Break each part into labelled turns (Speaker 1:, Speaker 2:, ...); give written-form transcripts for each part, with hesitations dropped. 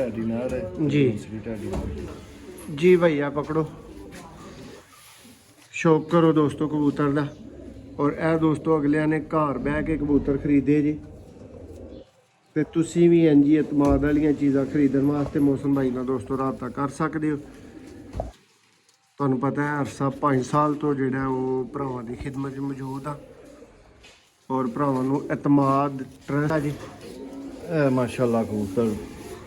Speaker 1: ढाडी नाल है
Speaker 2: जी
Speaker 1: दूसरी ढाडी नाल।
Speaker 2: जी भैया पकड़ो शौक करो दोस्तों कबूतर का। और ਇਹ दोस्तों अगलिया ने घर बह के कबूतर खरीदे जी ਤੇ ਤੁਸੀਂ ਵੀ ਇੰਜ ਹੀ ਇਤਮਾਦ ਵਾਲੀਆਂ ਚੀਜ਼ਾਂ ਖਰੀਦਣ ਵਾਸਤੇ ਮੌਸਮ ਭਾਈ ਨਾਲ ਦੋਸਤੋ ਰਾਬਤਾ ਕਰ ਸਕਦੇ ਹੋ। ਤੁਹਾਨੂੰ ਪਤਾ ਹੈ ਅਰਸਾ 5 ਸਾਲ ਤੋਂ ਜਿਹੜਾ ਉਹ ਭਰਾਵਾਂ ਦੀ ਖਿਦਮਤ 'ਚ ਮੌਜੂਦ ਆ ਔਰ ਭਰਾਵਾਂ ਨੂੰ ਇਤਮਾਦ ਟਰਸਟ ਆ ਜੀ।
Speaker 1: माशाल्लाह कबूतर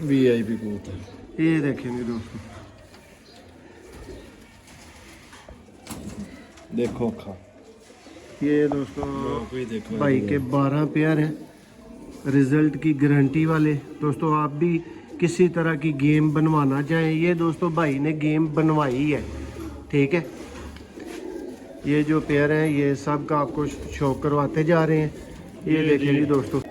Speaker 1: VIP कबूतर
Speaker 2: ये देखेंगे दोस्तों
Speaker 1: देखो खा
Speaker 2: ये दोस्तों
Speaker 1: कोई देखो
Speaker 2: भाई के 12 पेयर हैं रिजल्ट की गारंटी वाले। दोस्तों आप भी किसी तरह की गेम बनवाना चाहें ये दोस्तों भाई ने गेम बनवाई है ठीक है। ये जो पेयर हैं ये सब का आपको शो करवाते जा रहे हैं। ये देखेंगे दोस्तों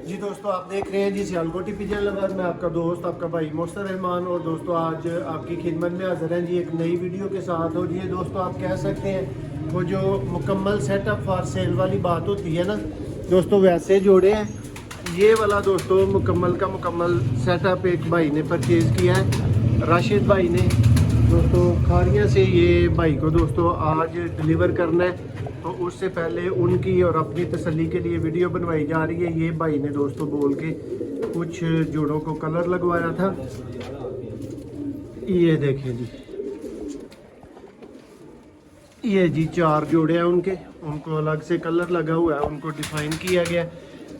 Speaker 2: जी। दोस्तों आप देख रहे हैं जी सियालकोटी पिजन लवर में आपका दोस्त आपका भाई मोहसिन रहमान। और दोस्तों आज आपकी खिदमत में हाजिर हैं जी एक नई वीडियो के साथ। और ये दोस्तों आप कह सकते हैं वो जो मुकम्मल सेटअप फॉर सेल वाली बात होती है ना दोस्तों वैसे जोड़े हैं। ये वाला दोस्तों मुकम्मल का मुकम्मल सेटअप एक भाई ने परचेज़ किया है राशिद भाई ने दोस्तों खारियाँ से। ये भाई को दोस्तों आज डिलीवर करना है तो उससे पहले उनकी और अपनी तसल्ली के लिए वीडियो बनवाई जा रही है। ये भाई ने दोस्तों बोल के कुछ जोड़ों को कलर लगवाया था। ये देखें जी ये जी 4 जोड़े हैं उनको अलग से कलर लगा हुआ है उनको डिफाइन किया गया।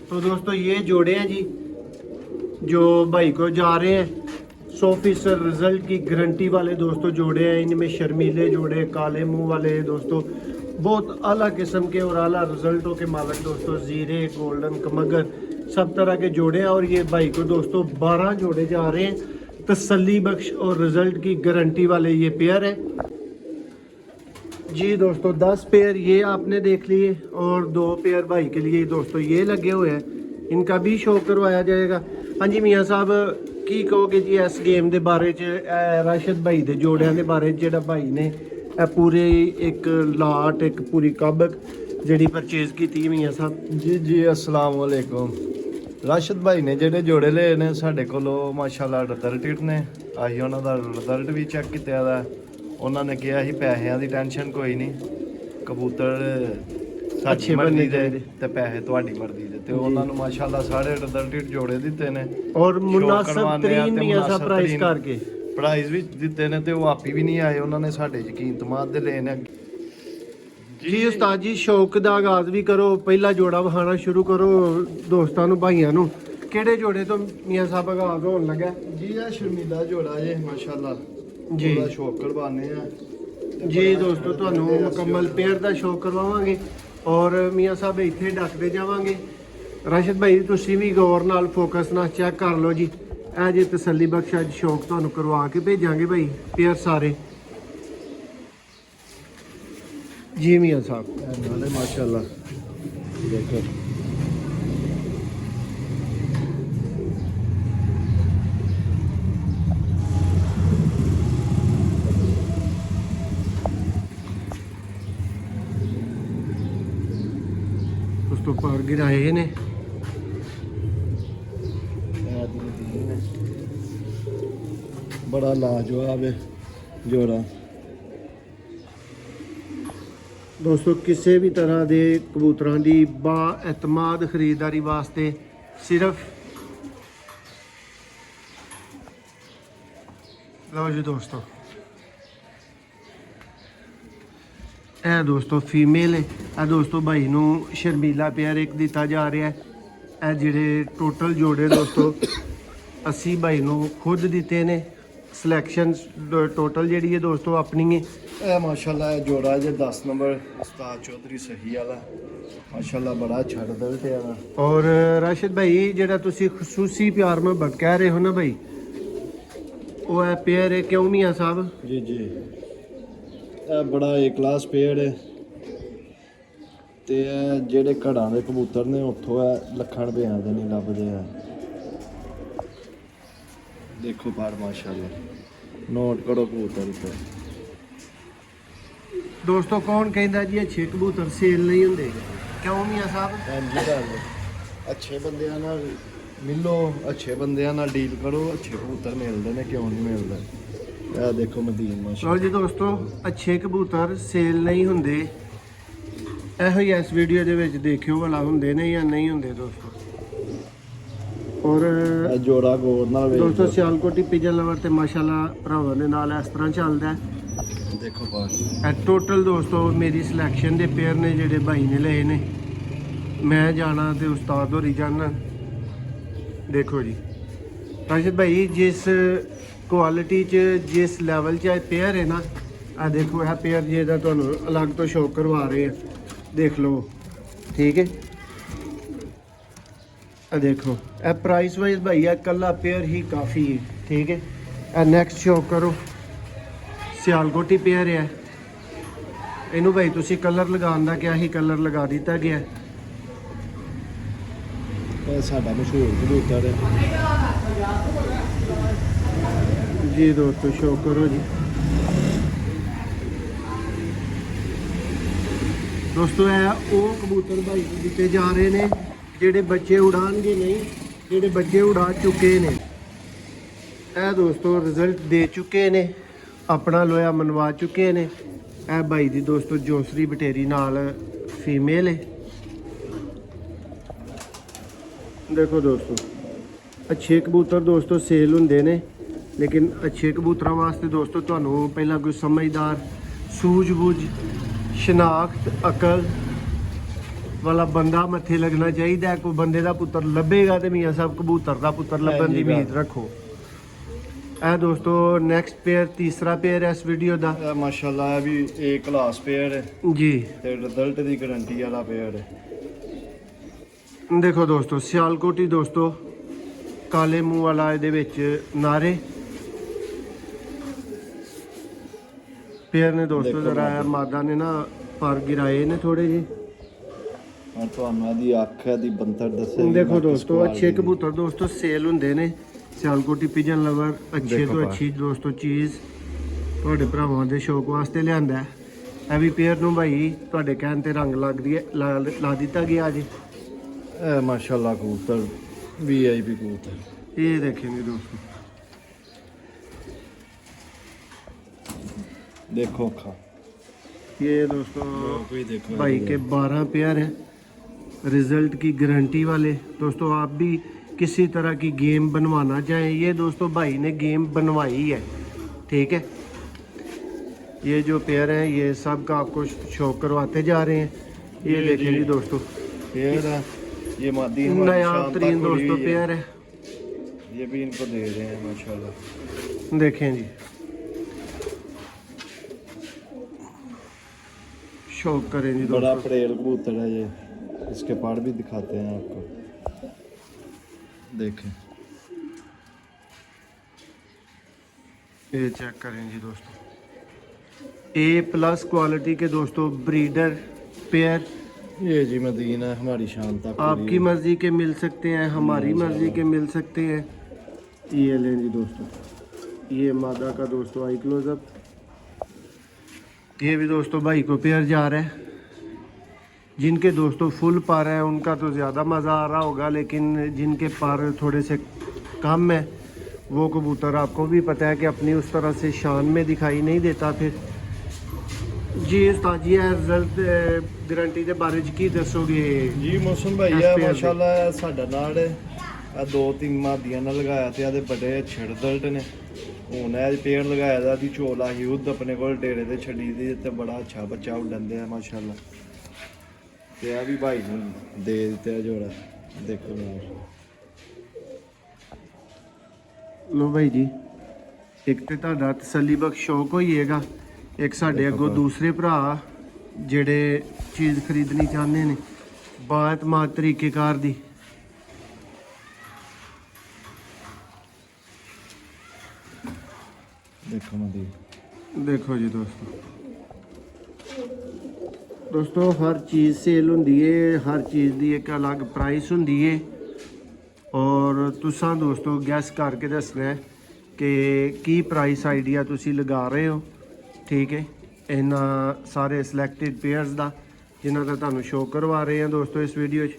Speaker 2: तो दोस्तों ये जोड़े हैं जी जो भाई को जा रहे हैं 100% रिजल्ट की गारंटी वाले दोस्तों जोड़े हैं। इनमें शर्मीले जोड़े काले मुंह वाले दोस्तों बहुत आला किस्म के और आला रिजल्टों के मालिक दोस्तों जीरे गोल्डन कमगर सब तरह के जोड़े हैं। और ये भाई को दोस्तों 12 जोड़े जा रहे हैं तसल्ली बख्श और रिजल्ट की गारंटी वाले ये पेयर है जी। दोस्तों 10 पेयर ये आपने देख लिए और 2 पेयर भाई के लिए दोस्तों ये लगे हुए हैं इनका भी शो करवाया जाएगा। हाँ जी मियाँ साहब की कहोगे जी इस गेम के बारे राशिद भाई के जोड़िया के बारे जो भाई ने पूरे एक लाट एक पूरी कबक जी परचेज की मियाँ साहब
Speaker 1: जी जी अस्सलाम वालेकुम। राशिद भाई ने ਜਿਹੜੇ ਜੋੜੇ ਲਏ ਨੇ ਸਾਡੇ ਕੋਲੋਂ ਮਾਸ਼ਾਅੱਲਾ ਰਿਜ਼ਲਟ ਨੇ ਆਹੀ ਉਹਨਾਂ ਦਾ ਰਿਜ਼ਲਟ ਵੀ ਚੈੱਕ ਕੀਤਾ ਦਾ। ਉਹਨਾਂ ਨੇ ਕਿਹਾ ਸੀ ਪੈਸਿਆਂ ਦੀ ਟੈਨਸ਼ਨ ਕੋਈ ਨਹੀਂ ਕਬੂਤਰ ਸਾਡੀ ਮਰਜ਼ੀ ਦੇ ਤੇ ਪੈਸੇ ਤੁਹਾਡੀ ਮਰਜ਼ੀ ਦੇ ਤੇ ਉਹਨਾਂ ਨੂੰ ਮਾਸ਼ਾਅੱਲਾ ਸਾਰੇ ਰਿਜ਼ਲਟ ਜੋੜੇ ਦਿੱਤੇ ਨੇ
Speaker 2: ਔਰ ਮੁਨਾਸਬ ਤਰੀਨ ਮਿयां साहब ਪ੍ਰਾਈਸ ਕਰਕੇ
Speaker 1: ਪ੍ਰਾਈਜ਼ ਵੀ ਦਿੱਤੇ ਨੇ ਤੇ ਉਹ ਆਪੀ ਵੀ ਨਹੀਂ ਆਏ ਉਹਨਾਂ ਨੇ ਸਾਡੇ ਯਕੀਨ ਤਮਾਦ ਦੇ ਲਏ ਨੇ
Speaker 2: ਜੀ। ਉਸਤਾਦ ਜੀ ਸ਼ੌਕ ਦਾ ਆਗਾਜ਼ ਵੀ ਕਰੋ ਪਹਿਲਾ ਜੋੜਾ ਵਹਾਣਾ ਸ਼ੁਰੂ ਕਰੋ ਦੋਸਤਾਂ ਨੂੰ ਭਾਈਆਂ ਨੂੰ। ਕਿਹੜੇ ਜੋੜੇ ਤੋਂ ਮਿयां साहब ਆਗਾਜ਼ ਹੋਣ ਲੱਗਾ
Speaker 1: ਜੀ? ਇਹ ਸ਼ਰਮੀਲਾ ਜੋੜਾ ਜੇ ਮਾਸ਼ਾਅੱਲਾ
Speaker 2: ਜੀ
Speaker 1: ਉਹਦਾ ਸ਼ੌਕ ਕਰਵਾਨੇ ਆ
Speaker 2: ਜੀ। ਦੋਸਤੋ ਤੁਹਾਨੂੰ ਮੁਕੰਮਲ ਪੇਅਰ ਦਾ ਸ਼ੌਕ ਕਰਵਾਵਾਂਗੇ ਔਰ ਮਿयां साहब ਇੱਥੇ ਡੱਕਦੇ ਜਾਵਾਂਗੇ। ਰਾਸ਼ਿਦ ਭਾਈ ਤੁਸੀਂ ਵੀ ਗੌਰ ਨਾਲ ਫੋਕਸ ਨਾਲ ਚੈੱਕ ਕਰ ਲਓ ਜੀ। ਇਹ ਜੇ ਤਸੱਲੀ ਬਖਸ਼ ਅੱਜ ਸ਼ੌਕ ਤੁਹਾਨੂੰ ਕਰਵਾ ਕੇ ਭੇਜਾਂਗੇ ਭਾਈ ਪੇਅਰ ਸਾਰੇ ਜੀ मियां साहब
Speaker 1: ਨਾਲੇ ਮਾਸ਼ਾਅੱਲਾ ਦੇਖੋ
Speaker 2: दोस्तों पर गिराए ने
Speaker 1: बड़ा लाजवाब है जोड़ा।
Speaker 2: दोस्तों किसी भी तरह के कबूतरों की बाएतमाद खरीदारी वास्ते सिर्फ लो जी दोस्तों ਇਹ ਦੋਸਤੋ फीमेल है। ਇਹ दोस्तों भाई नू शर्मीला पेयर एक दिता जा रहा है। ਇਹ ਜਿਹੜੇ टोटल जोड़े दोस्तों 80 भाई नू खुद दिते ने सिलेक्शन टोटल जी है दोस्तों अपनी है।
Speaker 1: ਇਹ ਮਾਸ਼ਾਅੱਲਾ ਇਹ ਜੋੜਾ ਜੇ 10 ਨੰਬਰ ਉਸਤਾਦ ਚੌਧਰੀ ਸਹੀ ਵਾਲਾ ਮਾਸ਼ਾਅੱਲਾ ਬੜਾ ਛੱਡਦਾ ਵੀ ਤੇ ਆ।
Speaker 2: और राशिद भाई ਜਿਹੜਾ ਤੁਸੀਂ ਖਸੂਸੀ ਪਿਆਰ ਮੁਹੱਬਤ ਕਹਿ ਰਹੇ ਹੋ ਨਾ ਭਾਈ ਉਹ ਹੈ पेयर है क्यों मियां साहब
Speaker 1: जी जी ਇਹ ਬੜਾ ਏ ਕਲਾਸ ਪੇਅਰ ਹੈ ਤੇ ਇਹ ਜਿਹੜੇ ਘੜਾਂ ਦੇ ਕਬੂਤਰ ਨੇ ਉੱਥੋਂ ਇਹ ਲੱਖਾਂ ਰੁਪਈਆਂ ਦੇ ਨਹੀਂ ਲੱਭਦੇ ਆ। ਦੇਖੋ ਪਰ ਮਾਸ਼ਾਅੱਲਾ ਨੋਟ ਕਰੋ ਕਬੂਤਰ ਉੱਤੇ।
Speaker 2: दोस्तों कौन कहता जी अच्छे कबूतर सेल नहीं होंगे क्यों मियां साहब
Speaker 1: ਹਾਂਜੀ ਗੱਲ ਅੱਛੇ ਬੰਦਿਆਂ ਨਾਲ ਮਿਲੋ, ਅੱਛੇ ਬੰਦਿਆਂ ਨਾਲ ਡੀਲ ਕਰੋ, ਅੱਛੇ ਕਬੂਤਰ ਮਿਲਦੇ ਨੇ, ਕਿਉਂ ਨਹੀਂ ਮਿਲਦੇ। ਇਹ ਦੇਖੋ ਮਦੀਨ
Speaker 2: ਲਓ
Speaker 1: ਮਾਸ਼ਾਅੱਲਾ।
Speaker 2: ਜੀ ਦੋਸਤੋ, ਅੱਛੇ ਕਬੂਤਰ ਸੇਲ ਨਹੀਂ ਹੁੰਦੇ, ਇਹੋ ਹੀ ਇਸ ਵੀਡੀਓ ਦੇ ਵਿੱਚ ਦੇਖਿਓ ਭਲਾ ਹੁੰਦੇ ਨੇ ਜਾਂ ਨਹੀਂ ਹੁੰਦੇ ਦੋਸਤੋ। ਔਰ
Speaker 1: ਇਹ ਜੋੜਾ ਗੋਰ ਨਾਲ ਵੇਖ
Speaker 2: ਦੋਸਤੋ
Speaker 1: ਲਓ।
Speaker 2: ਸਿਆਲਕੋਟੀ ਪਿਜਨ ਲਵਰ ਤੇ ਮਾਸ਼ਾਅੱਲਾ ਭਰਾਵਾਂ ਦੇ ਨਾਲ ਇਸ ਤਰ੍ਹਾਂ ਚੱਲਦਾ ਹੈ।
Speaker 1: ਦੇਖੋ ਬਾਹਰ
Speaker 2: ਇਹ ਟੋਟਲ ਦੋਸਤੋ ਮੇਰੀ ਸਿਲੈਕਸ਼ਨ ਦੇ ਪੇਅਰ ਨੇ ਜਿਹੜੇ ਭਾਈ ਨੇ ਲਏ ਨੇ। ਮੈਂ ਜਾਣਾ ਤੇ ਉਸਤਾਦ ਹੋਰੀ ਜਾਣਾ। ਦੇਖੋ ਜੀ ਰਾਸ਼ਿਦ ਭਾਈ, ਜਿਸ ਕੁਆਲਿਟੀ 'ਚ ਜਿਸ ਲੈਵਲ 'ਚ ਇਹ ਪੇਅਰ ਹੈ ਨਾ, ਆ ਦੇਖੋ ਇਹ ਪੇਅਰ ਜਿਹਦਾ ਤੁਹਾਨੂੰ ਅਲੱਗ ਤੋਂ ਸ਼ੋਅ ਕਰਵਾ ਰਹੇ ਆ, ਦੇਖ ਲਓ, ਠੀਕ ਹੈ। ਆ ਦੇਖੋ ਇਹ ਪ੍ਰਾਈਸ ਵਾਈਜ਼ ਭਾਈ ਇਹ ਕੱਲਾ ਪੇਅਰ ਹੀ ਕਾਫੀ ਹੈ, ਠੀਕ ਹੈ। ਇਹ ਨੈਕਸਟ ਸ਼ੋਅ ਕਰੋ, ਸਿਆਲਕੋਟੀ ਪੇਅਰ ਹੈ। ਇਹਨੂੰ ਭਾਈ ਤੁਸੀਂ ਕਲਰ ਲਗਾਉਣ ਦਾ ਕਿਹਾ ਹੀ, ਕਲਰ ਲਗਾ ਦਿੱਤਾ ਗਿਆ।
Speaker 1: ਇਹ ਸਾਡਾ ਮਸ਼ਹੂਰ ਕਬੂਤਰ ਹੈ
Speaker 2: ਜੀ ਦੋਸਤੋ, ਸ਼ੋਅ ਕਰੋ ਜੀ ਦੋਸਤੋ। ਇਹ ਉਹ ਕਬੂਤਰ ਭਾਈ ਨੂੰ ਦਿੱਤੇ ਜਾ ਰਹੇ ਨੇ ਜਿਹੜੇ ਬੱਚੇ ਉਡਾਣਗੇ ਨਹੀਂ, ਜਿਹੜੇ ਬੱਚੇ ਉਡਾ ਚੁੱਕੇ ਨੇ। ਇਹ ਦੋਸਤੋ ਰਿਜ਼ਲਟ ਦੇ ਚੁੱਕੇ ਨੇ, ਆਪਣਾ ਲੋਹਾ ਮਨਵਾ ਚੁੱਕੇ ਨੇ। ਇਹ ਭਾਈ ਦੀ ਦੋਸਤੋ ਜੋਸਰੀ ਬਟੇਰੀ ਨਾਲ ਫੀਮੇਲ ਹੈ। ਦੇਖੋ ਦੋਸਤੋ, ਅੱਛੇ ਕਬੂਤਰ ਦੋਸਤੋ ਸੇਲ ਹੁੰਦੇ ਨੇ, ਲੇਕਿਨ ਅੱਛੇ ਕਬੂਤਰਾਂ ਵਾਸਤੇ ਦੋਸਤੋ ਤੁਹਾਨੂੰ ਪਹਿਲਾਂ ਕੋਈ ਸਮਝਦਾਰ, ਸੂਝ-ਬੂਝ, ਸ਼ਨਾਖਤ, ਅਕਲ ਵਾਲਾ ਬੰਦਾ ਮੱਥੇ ਲੱਗਣਾ ਚਾਹੀਦਾ। ਕੋਈ ਬੰਦੇ ਦਾ ਪੁੱਤਰ ਲੱਭੇਗਾ ਤੇ ਮੀਆਂ ਸਾਹਿਬ ਕਬੂਤਰ ਦਾ ਪੁੱਤਰ ਲੱਭਣ ਦੀ ਉਮੀਦ ਰੱਖੋ। ਇਹ ਦੋਸਤੋ ਨੈਕਸਟ ਪੇਅਰ, ਤੀਸਰਾ ਪੇਅਰ ਹੈ ਇਸ ਵੀਡੀਓ ਦਾ।
Speaker 1: ਇਹ ਮਾਸ਼ਾਅੱਲਾ ਇਹ ਵੀ ਏ ਕਲਾਸ ਪੇਅਰ ਹੈ
Speaker 2: ਜੀ।
Speaker 1: ਤੇ ਰਿਜ਼ਲਟ ਦੀ ਗਾਰੰਟੀ ਵਾਲਾ ਪੇਅਰ ਹੈ।
Speaker 2: ਦੇਖੋ ਦੋਸਤੋ ਸਿਆਲਕੋਟੀ ਦੋਸਤੋ, ਕਾਲੇ ਮੂੰਹ ਵਾਲਾ ਇਹਦੇ ਵਿੱਚ ਨਾਰੇ ਪੇਅਰ ਨੇ ਦੋਸਤੋ।
Speaker 1: ਦੇਖੋ
Speaker 2: ਜਰਾ ਇਹ ਮਾਦਾ ਨੇ ਨਾ ਪਰ ਗਿਰਾਏ ਨੇ ਥੋੜੇ ਜਿਹੇ।
Speaker 1: ਹੁਣ ਤੁਹਾਨੂੰ ਇਹਦੀ ਅੱਖ ਦੀ ਬੰਤਰ ਦੱਸੇਗੀ।
Speaker 2: ਦੇਖੋ
Speaker 1: ਬਾਕੀ
Speaker 2: ਦੋਸਤੋ
Speaker 1: ਸਵਾਲ
Speaker 2: ਅੱਛੇ
Speaker 1: ਦੀ।
Speaker 2: ਕਬੂਤਰ ਦੋਸਤੋ ਸੇਲ ਹੁੰਦੇ ਨੇ। ਸਿਆਲਕੋਟੀ ਪਿਜਨ ਲਵਰ ਅੱਛੇ
Speaker 1: ਦੇਖੋ
Speaker 2: ਤੋਂ
Speaker 1: ਬਾਹਰ।
Speaker 2: ਅੱਛੀ ਦੋਸਤੋ ਚੀਜ਼ ਤੁਹਾਡੇ ਭਰਾਵਾਂ ਦੇ ਸ਼ੌਕ ਵਾਸਤੇ ਲਿਆਂਦਾ ਹੈ। ਇਹ ਵੀ ਪੇਅਰ ਨੂੰ ਭਾਈ ਤੁਹਾਡੇ ਕਹਿਣ ਤੇ ਰੰਗ ਲੱਗਦੀ ਹੈ, ਲਾ ਦਿੱਤਾ ਗਿਆ ਜੀ।
Speaker 1: ਇਹ ਮਾਸ਼ਾਅੱਲਾ ਕਬੂਤਰ VIP ਕਬੂਤਰ।
Speaker 2: ਇਹ देखेंगे दोस्तों,
Speaker 1: देखो खा
Speaker 2: ये दोस्तों
Speaker 1: कोई देखो
Speaker 2: भाई के 12 पेयर हैं, रिजल्ट की गारंटी वाले। दोस्तों आप भी किसी तरह की गेम बनवाना चाहें, ये दोस्तों भाई ने गेम बनवाई है, ठीक है। ये जो पेयर हैं ये सब का आपको शो करवाते जा रहे हैं। ये देखें जी दोस्तों,
Speaker 1: पेयर है ये मादी
Speaker 2: नया तरीन दोस्तों पेयर है।
Speaker 1: ये भी इनको दे रहे हैं माशाल्लाह।
Speaker 2: देखें जी, शौक करें जी
Speaker 1: बड़ा
Speaker 2: दोस्तों।
Speaker 1: परेल कबूतर है ये, इसके पार भी दिखाते हैं आपको, देखें।
Speaker 2: ये चेक करें जी दोस्तों, A+ क्वालिटी के दोस्तों ब्रीडर पेयर।
Speaker 1: ये जी मदीना है हमारी शान तक।
Speaker 2: आपकी मर्जी के मिल सकते हैं, हमारी मर्जी के मिल सकते हैं। ये लें जी दोस्तों, ये मादा का दोस्तों आई क्लोजअप। ये भी दोस्तों भाई को पेयर जा रहा है। जिनके दोस्तों फुल पार है उनका तो ज़्यादा मज़ा आ रहा होगा, लेकिन जिनके पार थोड़े से कम है वो कबूतर आपको भी पता है कि अपनी उस तरह से शान में दिखाई नहीं देता। फिर जी उस्ताद जी रिजल्ट गारंटी के बारे की दसोगे?
Speaker 1: जी मौसम भाई
Speaker 2: इस
Speaker 1: है
Speaker 2: पेयर
Speaker 1: माशाल्लाह साडा नाल आ 2-3 मादियां ने लगाया ते आदे बड़े अच्छे रिजल्ट ने। हुन ए पेड़ लगाया दा दी झोला ही उद अपने कोल डेरे ते छड़ी दी ते बड़ा अच्छा बच्चा उड़न दे माशाल्लाह। ते आ भी भाई ने दे दित्ता जोड़ा, देखो ना।
Speaker 2: लो भाई जी, एक तो ਤੁਹਾਡਾ ਤਸੱਲੀ ਬਖਸ਼ ਸ਼ੌਕ ਹੋਈਏਗਾ, ਇੱਕ ਸਾਡੇ ਅੱਗੋਂ ਦੂਸਰੇ ਭਰਾ ਜਿਹੜੇ ਚੀਜ਼ ਖਰੀਦਣੀ ਚਾਹੁੰਦੇ ਨੇ ਬਾਤਮਾਤ ਤਰੀਕੇਕਾਰ ਦੀ।
Speaker 1: देखो मदी
Speaker 2: ਦੇਖੋ ਜੀ ਦੋਸਤੋ ਹਰ ਚੀਜ਼ ਸੇਲ ਹੁੰਦੀ ਏ, ਹਰ ਚੀਜ਼ ਦੀ ਇੱਕ ਅਲੱਗ ਪ੍ਰਾਈਸ ਹੁੰਦੀ ਏ ਔਰ ਤੁਸੀਂ ਦੋਸਤੋ ਗੈਸ ਕਰਕੇ ਦੱਸਣਾ ਹੈ ਕਿ ਕੀ ਪ੍ਰਾਈਸ ਆਈਡੀਆ ਤੁਸੀਂ ਲਗਾ ਰਹੇ ਹੋ, ਠੀਕ ਹੈ। ਇਹਨਾਂ ਸਾਰੇ ਸਿਲੈਕਟਡ ਪੇਅਰਸ ਦਾ ਜਿਨ੍ਹਾਂ ਦਾ ਤੁਹਾਨੂੰ ਸ਼ੋਅ ਕਰਵਾ ਰਹੇ ਹਾਂ ਦੋਸਤੋ ਇਸ ਵੀਡੀਓ 'ਚ।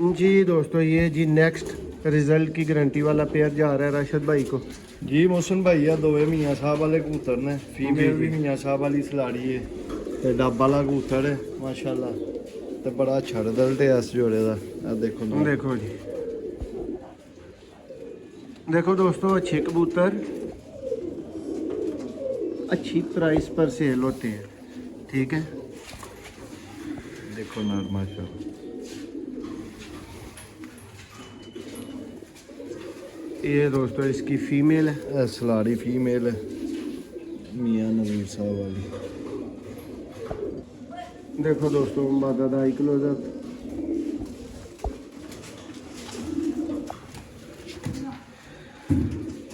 Speaker 2: जी दोस्तों, ये जी नेक्स्ट रिजल्ट की गारंटी वाला पेयर जा रहा है राशिद भाई को।
Speaker 1: जी मोहसिन भाई आ दोवे मियाँ साहब वाले कबूतर ने, फीमेल
Speaker 2: जी,
Speaker 1: भी मियाँ साहब वाली सलाड़ी है ते डब वाला कबूतर है माशाल्लाह, ते बड़ा अच्छा रिजल्ट है इस जोड़े का। देखो ना,
Speaker 2: देखो जी, देखो दोस्तों, अच्छे कबूतर अच्छी प्राइस पर सेल होते हैं, ठीक है।
Speaker 1: देखो ना माशाल्लाह,
Speaker 2: ये दोस्तों इसकी फीमेल है।
Speaker 1: ਇਹ ਸਲਾੜੀ फीमेल है मियाँ नवीर साहब वाली।
Speaker 2: देखो दोस्तों मादा का आई क्लोजअप,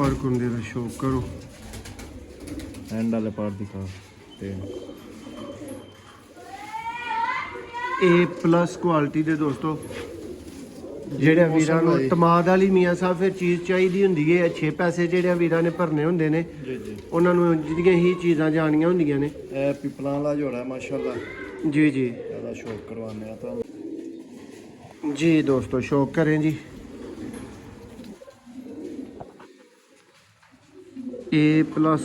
Speaker 2: और कुंदे का शो करो।
Speaker 1: एंड वाले पार्ट दिखा ते
Speaker 2: A+ ਕੁਆਲਿਟੀ ਦੇ ਦੋਸਤੋ, ਜਿਹੜੇ ਵੀਰਾਂ ਨੂੰ ਤਮਾਦ ਵਾਲੀ ਮੀਆਂ ਸਾਹਿਬ ਫਿਰ ਚੀਜ਼ ਚਾਹੀਦੀ ਹੁੰਦੀ ਹੈ, ਅੱਛੇ ਪੈਸੇ ਜਿਹੜੇ ਵੀਰਾਂ ਨੇ ਭਰਨੇ ਹੁੰਦੇ ਨੇ,
Speaker 1: जी जी।
Speaker 2: ਉਹਨਾਂ ਨੂੰ ਜਿਹੜੀਆਂ ਹੀ ਚੀਜ਼ਾਂ ਜਾਣੀਆਂ ਹੁੰਦੀਆਂ ਨੇ।
Speaker 1: ਇਹ ਪਿਪਲਾਂ ਵਾਲਾ ਜੋੜਾ ਮਾਸ਼ਾਅੱਲਾ,
Speaker 2: जी जी
Speaker 1: ਇਹਦਾ ਸ਼ੌਕ ਕਰਵਾਉਂਦੇ ਆ ਤੁਹਾਨੂੰ।
Speaker 2: जी दोस्तों, शौक करें जी। A+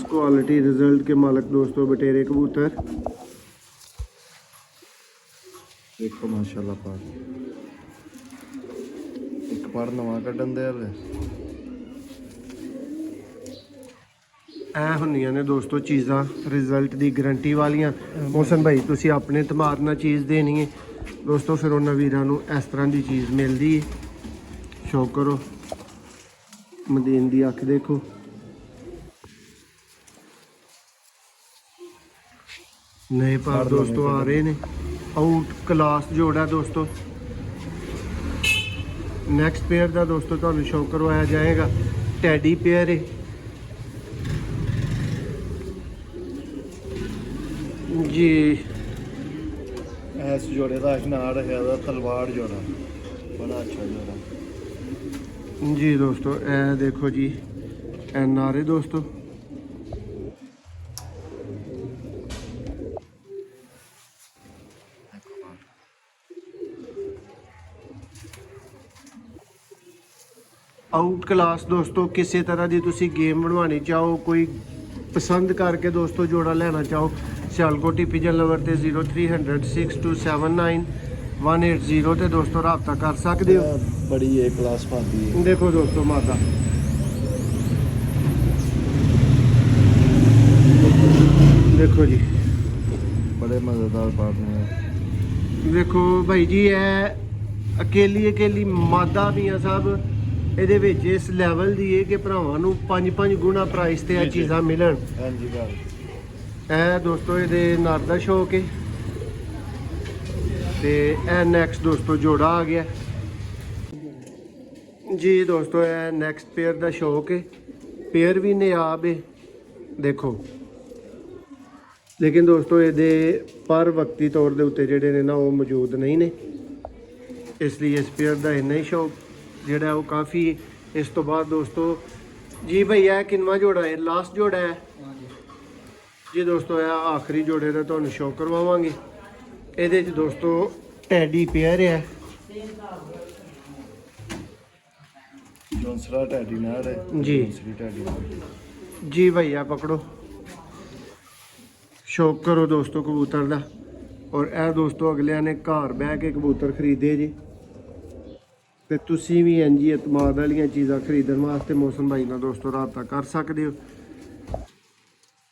Speaker 2: क्वालिटी रिजल्ट के मालिक दोस्तों बटेरे कबूतर।
Speaker 1: ਦੇਖੋ ਮਾਸ਼ਾਅੱਲਾ ਪਾਰ ਇੱਕ ਪਾਰ ਨਵਾਂ ਕੱਢਣ ਦੇ ਹਲੇ।
Speaker 2: ਇਹ ਹੁੰਦੀਆਂ ਨੇ ਦੋਸਤੋ ਚੀਜ਼ਾਂ ਰਿਜ਼ਲਟ ਦੀ ਗਾਰੰਟੀ ਵਾਲੀਆਂ। ਮੋਹਸਨ ਭਾਈ ਤੁਸੀਂ ਆਪਣੇ ਧਮਾਰ ਨਾਲ ਚੀਜ਼ ਦੇਣੀ ਹੈ ਦੋਸਤੋ, ਫਿਰ ਉਹਨਾਂ ਵੀਰਾਂ ਨੂੰ ਇਸ ਤਰ੍ਹਾਂ ਦੀ ਚੀਜ਼ ਮਿਲਦੀ ਹੈ। ਸ਼ੌਕ ਕਰੋ, ਮਦੀਨ ਦੀ ਅੱਖ ਦੇਖੋ। ਨਏ ਪਾਰ ਦੋਸਤੋ ਆ ਰਹੇ ਨੇ, ਆਊਟ ਕਲਾਸ ਜੋੜਾ ਦੋਸਤੋ। ਨੈਕਸਟ ਪੇਅਰ ਦਾ ਦੋਸਤੋ ਤੁਹਾਨੂੰ ਸ਼ੌਕ ਕਰਵਾਇਆ ਜਾਏਗਾ, ਟੈਡੀ ਪੇਅਰ ਹੈ ਜੀ।
Speaker 1: ਇਸ ਜੋੜੇ ਦਾ ਨਾਮ ਰੱਖਿਆ ਦਾ ਤਲਵਾਰ ਜੋੜਾ, ਬੜਾ ਅੱਛਾ ਜੋੜਾ।
Speaker 2: ਜੀ ਦੋਸਤੋ ਇਹ ਦੇਖੋ ਜੀ, ਇਹ ਨਾਰੇ ਦੋਸਤੋ। ਆਊਟ ਕਲਾਸ ਦੋਸਤੋ, ਕਿਸੇ ਤਰ੍ਹਾਂ ਦੀ ਤੁਸੀਂ ਗੇਮ ਬਣਵਾਉਣੀ ਚਾਹੋ, ਕੋਈ ਪਸੰਦ ਕਰਕੇ ਦੋਸਤੋ ਜੋੜਾ ਲੈਣਾ ਚਾਹੋ, ਸਿਆਲਕੋਟੀ ਪਿਜਨ ਲਵਰ ਤੇ 0300 6279 180 ਤੇ ਦੋਸਤੋ ਰਾਬਤਾ ਕਰ ਸਕਦੇ ਹੋ।
Speaker 1: ਬੜੀ ਏ ਕਲਾਸ ਪਾਦੀ ਹੈ।
Speaker 2: ਦੇਖੋ ਦੋਸਤੋ ਮਾਦਾ, ਦੇਖੋ ਜੀ,
Speaker 1: ਬੜੇ ਮਜ਼ੇਦਾਰ ਪਾਰਟਨਰ ਹੈ।
Speaker 2: ਦੇਖੋ ਭਾਈ ਜੀ, ਇਹ ਅਕੇਲੀ ਮਾਦਾ ਮੀਆਂ ਸਾਹਿਬ ਇਹਦੇ ਵਿੱਚ ਇਸ ਲੈਵਲ ਦੀ ਹੈ ਕਿ ਭਰਾਵਾਂ ਨੂੰ 5-5 ਗੁਣਾ ਪ੍ਰਾਈਸ ਤੇ ਇਹ ਚੀਜ਼ਾਂ ਮਿਲਣ।
Speaker 1: ਹਾਂਜੀ ਗੱਲ
Speaker 2: ਇਹ ਦੋਸਤੋ ਇਹਦੇ ਨਰ ਦਾ ਸ਼ੌਕ ਹੈ ਤੇ ਇਹ ਨੈਕਸਟ ਦੋਸਤੋ ਜੋੜਾ ਆ ਗਿਆ ਜੀ। ਦੋਸਤੋ ਇਹ ਨੈਕਸਟ ਪੇਅਰ ਦਾ ਸ਼ੌਕ ਹੈ, ਪੇਅਰ ਵੀ ਨਿਆਬ ਹੈ ਦੇਖੋ। ਲੇਕਿਨ ਦੋਸਤੋ ਇਹਦੇ ਪਰ ਵਕਤੀ ਤੌਰ ਦੇ ਉੱਤੇ ਜਿਹੜੇ ਨੇ ਨਾ ਉਹ ਮੌਜੂਦ ਨਹੀਂ ਨੇ, ਇਸ ਲਈ ਇਸ ਪੇਅਰ ਦਾ ਇੰਨਾ ਹੀ ਸ਼ੌਕ ਜਿਹੜਾ ਉਹ ਕਾਫੀ। ਇਸ ਤੋਂ ਬਾਅਦ ਦੋਸਤੋ ਜੀ ਭਈਆ ਕਿੰਨਵਾਂ ਜੋੜਾ ਹੈ? ਲਾਸਟ ਜੋੜਾ ਹੈ ਜੀ ਦੋਸਤੋ। ਇਹ ਆਖਰੀ ਜੋੜੇ ਦਾ ਤੁਹਾਨੂੰ ਸ਼ੌਕ ਕਰਵਾਵਾਂਗੇ। ਇਹਦੇ 'ਚ ਦੋਸਤੋ ਟੈਡੀ ਪੇਅਰ ਹੈ,
Speaker 1: ਜੌਂਸਰਾ ਟੈਡੀ ਨਾਲ ਹੈ
Speaker 2: ਜੀ।
Speaker 1: ਜੌਂਸਰੀ ਟੈਡੀ ਨਾਲ।
Speaker 2: ਜੀ ਭਈਆ ਪਕੜੋ, ਸ਼ੌਕ ਕਰੋ ਦੋਸਤੋ ਕਬੂਤਰ ਦਾ। ਔਰ ਇਹ ਦੋਸਤੋ ਅਗਲਿਆਂ ਨੇ ਘਰ ਬਹਿ ਕੇ ਕਬੂਤਰ ਖਰੀਦੇ ਜੀ, ਤੇ ਤੁਸੀਂ ਵੀ ਇੰਝ ਹੀ ਇਤਮਾਦ ਵਾਲੀਆਂ ਚੀਜ਼ਾਂ ਖਰੀਦਣ ਵਾਸਤੇ ਮੌਸਮ ਭਾਈ ਨਾਲ ਦੋਸਤੋ ਰਾਬਤਾ ਕਰ ਸਕਦੇ ਹੋ।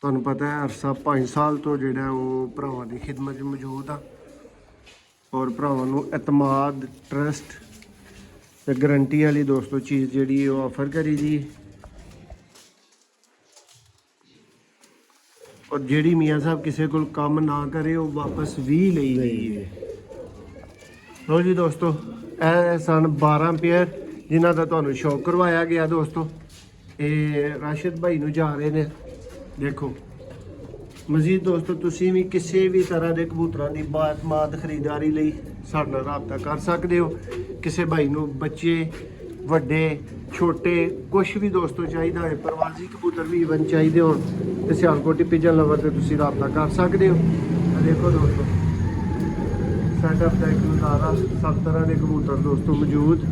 Speaker 2: ਤੁਹਾਨੂੰ ਪਤਾ ਹੈ ਅਰਸਾ 5 ਸਾਲ ਤੋਂ ਜਿਹੜਾ ਉਹ ਭਰਾਵਾਂ ਦੀ ਖਿਦਮਤ 'ਚ ਮੌਜੂਦ ਆ, ਔਰ ਭਰਾਵਾਂ ਨੂੰ ਇਤਮਾਦ, ਟਰਸਟ ਤੇ ਗਰੰਟੀ ਵਾਲੀ ਦੋਸਤੋ ਚੀਜ਼ ਜਿਹੜੀ ਉਹ ਆਫਰ ਕਰੀ ਜੀ। ਔਰ ਜਿਹੜੀ ਮੀਆਂ ਸਾਹਿਬ ਕਿਸੇ ਕੋਲ ਕੰਮ ਨਾ ਕਰੇ ਉਹ ਵਾਪਸ ਵੀ ਲਈ ਗਈ ਹੈ। ਲੋ ਜੀ ਦੋਸਤੋ, ਇਹ ਸਨ 12 ਪੇਅਰ ਜਿਨ੍ਹਾਂ ਦਾ ਤੁਹਾਨੂੰ ਸ਼ੌਕ ਕਰਵਾਇਆ ਗਿਆ ਦੋਸਤੋ। ਇਹ ਰਾਸ਼ਿਦ ਭਾਈ ਨੂੰ ਜਾ ਰਹੇ ਨੇ ਦੇਖੋ। ਮਜ਼ੀਦ ਦੋਸਤੋ ਤੁਸੀਂ ਵੀ ਕਿਸੇ ਵੀ ਤਰ੍ਹਾਂ ਦੇ ਕਬੂਤਰਾਂ ਦੀ ਮਾਦ ਖਰੀਦਦਾਰੀ ਲਈ ਸਾਡੇ ਨਾਲ ਰਾਬਤਾ ਕਰ ਸਕਦੇ ਹੋ। ਕਿਸੇ ਭਾਈ ਨੂੰ ਬੱਚੇ, ਵੱਡੇ, ਛੋਟੇ ਕੁਛ ਵੀ ਦੋਸਤੋ ਚਾਹੀਦਾ ਹੈ, ਪ੍ਰਵਾਸੀ ਕਬੂਤਰ ਵੀ ਇਵਨ ਚਾਹੀਦੇ ਹੋਣ ਤੇ ਸਿਆਲਕੋਟੀ ਪਿਜਨ ਲਵਰ ਤੇ ਤੁਸੀਂ ਰਾਬਤਾ ਕਰ ਸਕਦੇ ਹੋ। ਇਹ ਦੇਖੋ ਦੋਸਤੋ ਸੈਟਅਪ ਦਾ ਇੱਕ ਨਜ਼ਾਰਾ, ਸਭ ਤਰ੍ਹਾਂ ਦੇ ਕਬੂਤਰ ਦੋਸਤੋ ਮੌਜੂਦ।